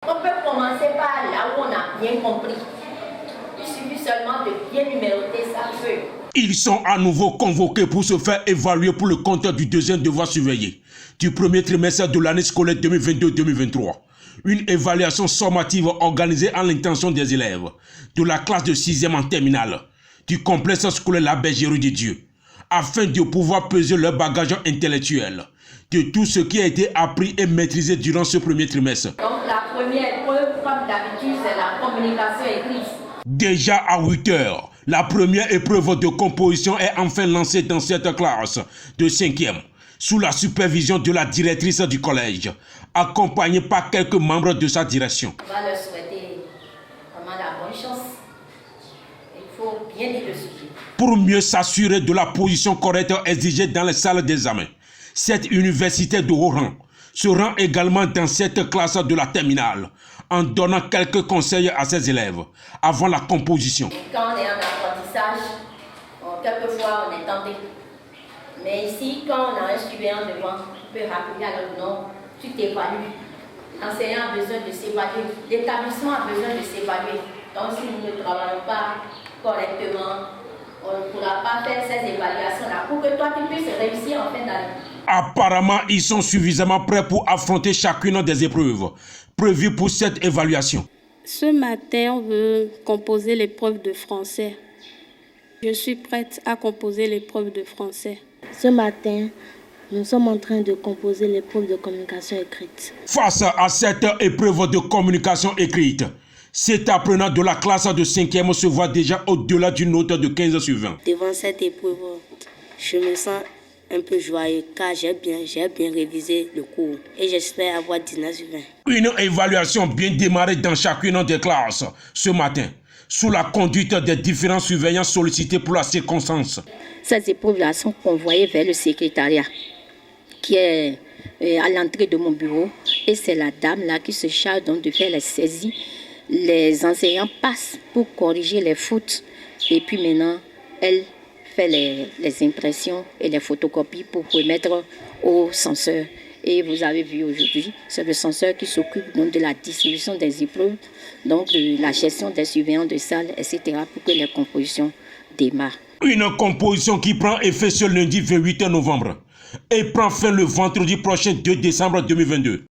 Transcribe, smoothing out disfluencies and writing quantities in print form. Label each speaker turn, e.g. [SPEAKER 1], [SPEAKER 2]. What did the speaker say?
[SPEAKER 1] On peut commencer par là où on a bien compris. Il suffit seulement de bien numéroter sa feuille.
[SPEAKER 2] Ils sont à nouveau convoqués pour se faire évaluer pour le compte du deuxième devoir surveillé du premier trimestre de l'année scolaire 2022-2023. Une évaluation sommative organisée en l'intention des élèves de la classe de 6e en terminale du complexe scolaire La Bergerie de Dieu, afin de pouvoir peser leur bagage intellectuel de tout ce qui a été appris et maîtrisé durant ce premier trimestre.
[SPEAKER 1] Donc la première épreuve, comme d'habitude, c'est la communication écrite.
[SPEAKER 2] Déjà à 8 heures, la première épreuve de composition est enfin lancée dans cette classe de 5e, sous la supervision de la directrice du collège, accompagnée par quelques membres de sa direction.
[SPEAKER 1] On va leur souhaiter vraiment la bonne chance. Il faut bien dire le sujet.
[SPEAKER 2] Pour mieux s'assurer de la position correcte exigée dans les salles d'examen, cette université de haut rang se rend également dans cette classe de la terminale en donnant quelques conseils à ses élèves avant la composition.
[SPEAKER 1] Et quand on est en apprentissage, quelquefois on est tenté. Mais ici, quand on a un surveillant devant, on peut rappeler à notre nom, tu t'évalues. L'enseignant a besoin de s'évaluer, l'établissement a besoin de s'évaluer. Donc si nous ne travaillons pas correctement, on ne pourra pas faire ces évaluations-là pour que toi tu puisses réussir en fin d'année.
[SPEAKER 2] Apparemment, ils sont suffisamment prêts pour affronter chacune des épreuves prévues pour cette évaluation.
[SPEAKER 3] Ce matin, on veut composer l'épreuve de français. Je suis prête à composer l'épreuve de français.
[SPEAKER 4] Ce matin, nous sommes en train de composer l'épreuve de communication écrite.
[SPEAKER 2] Face à cette épreuve de communication écrite, cet apprenant de la classe de 5e se voit déjà au-delà d'une note de 15 sur 20.
[SPEAKER 4] Devant cette épreuve, je me sens un peu joyeux car j'ai bien révisé le cours et j'espère avoir 19 sur 20.
[SPEAKER 2] Une évaluation bien démarrée dans chacune des classes ce matin, sous la conduite des différents surveillants sollicités pour la circonstance.
[SPEAKER 5] Ces épreuves-là sont convoyées vers le secrétariat qui est à l'entrée de mon bureau et c'est la dame là qui se charge donc de faire les saisies. Les enseignants passent pour corriger les fautes et puis maintenant elle fait les impressions et les photocopies pour remettre au censeur. Et vous avez vu aujourd'hui, c'est le censeur qui s'occupe donc de la distribution des épreuves, donc de la gestion des surveillants de salle, etc. pour que les compositions démarrent.
[SPEAKER 2] Une composition qui prend effet ce lundi 28 novembre et prend fin le vendredi prochain 2 décembre 2022.